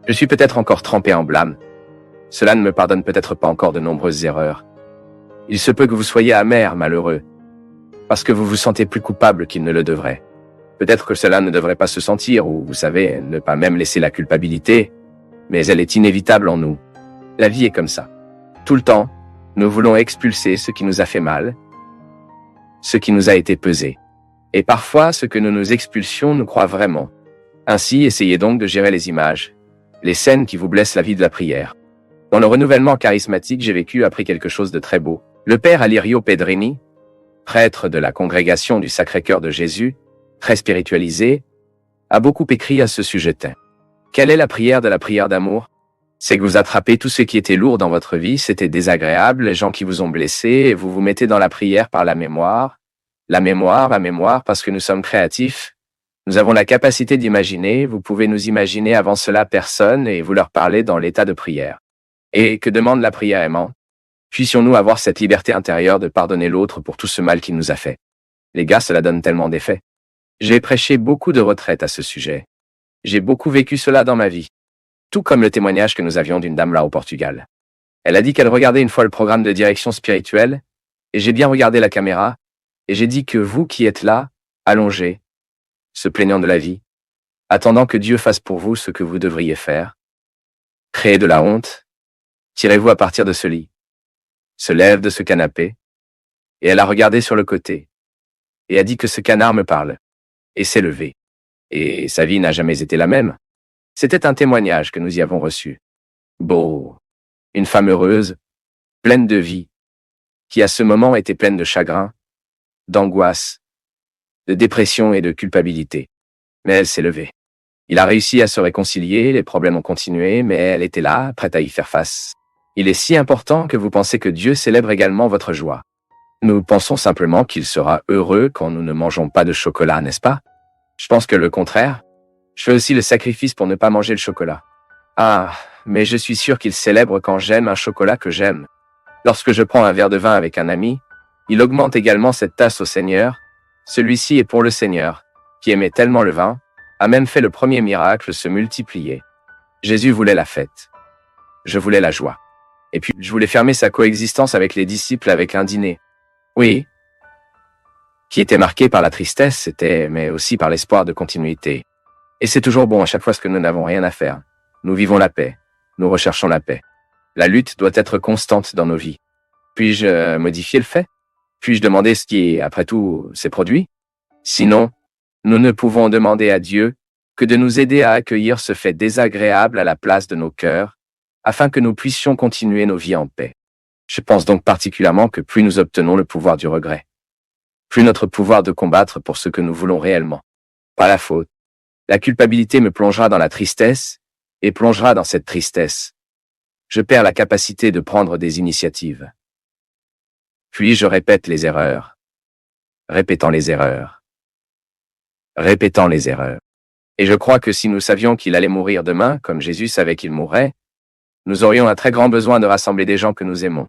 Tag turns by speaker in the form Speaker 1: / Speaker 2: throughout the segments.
Speaker 1: Je suis peut-être encore trempé en blâme. Cela ne me pardonne peut-être pas encore de nombreuses erreurs. Il se peut que vous soyez amer, malheureux, parce que vous vous sentez plus coupable qu'il ne le devrait. Peut-être que cela ne devrait pas se sentir, ou vous savez, ne pas même laisser la culpabilité, mais elle est inévitable en nous. La vie est comme ça. Tout le temps, nous voulons expulser ce qui nous a fait mal, ce qui nous a été pesé. Et parfois, ce que nous nous expulsions nous croit vraiment. Ainsi, essayez donc de gérer les images, les scènes qui vous blessent la vie de la prière. Dans le renouvellement charismatique, j'ai appris quelque chose de très beau. Le père Alirio Pedrini, prêtre de la congrégation du Sacré-Cœur de Jésus, très spiritualisé, a beaucoup écrit à ce sujet. Quelle est la prière de la prière d'amour? C'est que vous attrapez tout ce qui était lourd dans votre vie, c'était désagréable, les gens qui vous ont blessé, et vous vous mettez dans la prière par la mémoire, parce que nous sommes créatifs. Nous avons la capacité d'imaginer, vous pouvez nous imaginer avant cela personne et vous leur parlez dans l'état de prière. Et que demande la prière aimante? Puissions-nous avoir cette liberté intérieure de pardonner l'autre pour tout ce mal qu'il nous a fait. Les gars, cela donne tellement d'effets. J'ai prêché beaucoup de retraites à ce sujet. J'ai beaucoup vécu cela dans ma vie. Tout comme le témoignage que nous avions d'une dame là au Portugal. Elle a dit qu'elle regardait une fois le programme de direction spirituelle, et j'ai bien regardé la caméra, et j'ai dit que vous qui êtes là, allongés, se plaignant de la vie, attendant que Dieu fasse pour vous ce que vous devriez faire, créez de la honte, tirez-vous à partir de ce lit, se lève de ce canapé, et elle a regardé sur le côté, et a dit que ce canard me parle, et s'est levée. Et sa vie n'a jamais été la même. C'était un témoignage que nous y avons reçu. Beau, une femme heureuse, pleine de vie, qui à ce moment était pleine de chagrin, d'angoisse, de dépression et de culpabilité. Mais elle s'est levée. Il a réussi à se réconcilier, les problèmes ont continué, mais elle était là, prête à y faire face. Il est si important que vous pensez que Dieu célèbre également votre joie. Nous pensons simplement qu'il sera heureux quand nous ne mangeons pas de chocolat, n'est-ce pas? Je pense que le contraire. Je fais aussi le sacrifice pour ne pas manger le chocolat. Ah, mais je suis sûr qu'il célèbre quand j'aime un chocolat que j'aime. Lorsque je prends un verre de vin avec un ami, il augmente également cette tasse au Seigneur. Celui-ci est pour le Seigneur, qui aimait tellement le vin, a même fait le premier miracle se multiplier. Jésus voulait la fête. Je voulais la joie. Et puis, je voulais fermer sa coexistence avec les disciples avec un dîner. Oui. Qui était marqué par la tristesse, mais aussi par l'espoir de continuité. Et c'est toujours bon à chaque fois que nous n'avons rien à faire. Nous vivons la paix. Nous recherchons la paix. La lutte doit être constante dans nos vies. Puis-je modifier le fait? Puis-je demander ce qui, après tout, s'est produit? Sinon, nous ne pouvons demander à Dieu que de nous aider à accueillir ce fait désagréable à la place de nos cœurs, afin que nous puissions continuer nos vies en paix. Je pense donc particulièrement que plus nous obtenons le pouvoir du regret, plus notre pouvoir de combattre pour ce que nous voulons réellement. Pas la faute. La culpabilité me plongera dans la tristesse, et plongera dans cette tristesse. Je perds la capacité de prendre des initiatives. Puis je répète les erreurs. Répétant les erreurs. Répétant les erreurs. Et je crois que si nous savions qu'il allait mourir demain, comme Jésus savait qu'il mourrait, nous aurions un très grand besoin de rassembler des gens que nous aimons.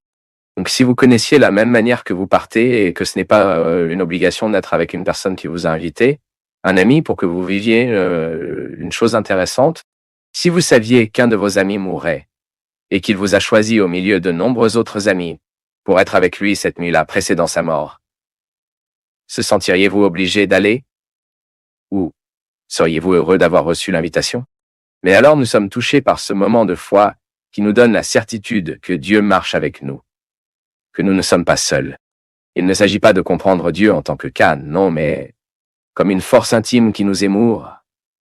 Speaker 1: Donc si vous connaissiez la même manière que vous partez et que ce n'est pas une obligation d'être avec une personne qui vous a invité, un ami pour que vous viviez une chose intéressante, si vous saviez qu'un de vos amis mourrait et qu'il vous a choisi au milieu de nombreux autres amis pour être avec lui cette nuit-là précédant sa mort, se sentiriez-vous obligé d'aller? Ou seriez-vous heureux d'avoir reçu l'invitation? Mais alors nous sommes touchés par ce moment de foi qui nous donne la certitude que Dieu marche avec nous, que nous ne sommes pas seuls. Il ne s'agit pas de comprendre Dieu en tant que Khan, non, mais comme une force intime qui nous émoure,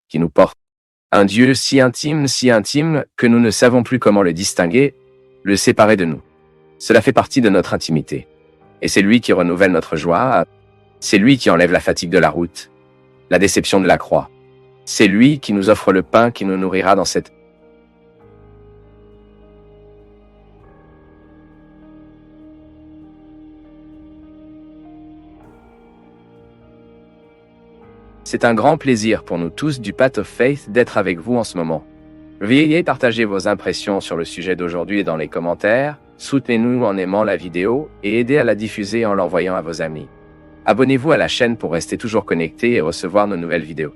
Speaker 1: qui nous porte. Un Dieu si intime que nous ne savons plus comment le distinguer, le séparer de nous. Cela fait partie de notre intimité. Et c'est lui qui renouvelle notre joie, c'est lui qui enlève la fatigue de la route, la déception de la croix. C'est lui qui nous offre le pain qui nous nourrira dans cette... C'est un grand plaisir pour nous tous du Path of Faith d'être avec vous en ce moment. Veuillez partager vos impressions sur le sujet d'aujourd'hui dans les commentaires, soutenez-nous en aimant la vidéo et aidez à la diffuser en l'envoyant à vos amis. Abonnez-vous à la chaîne pour rester toujours connecté et recevoir nos nouvelles vidéos.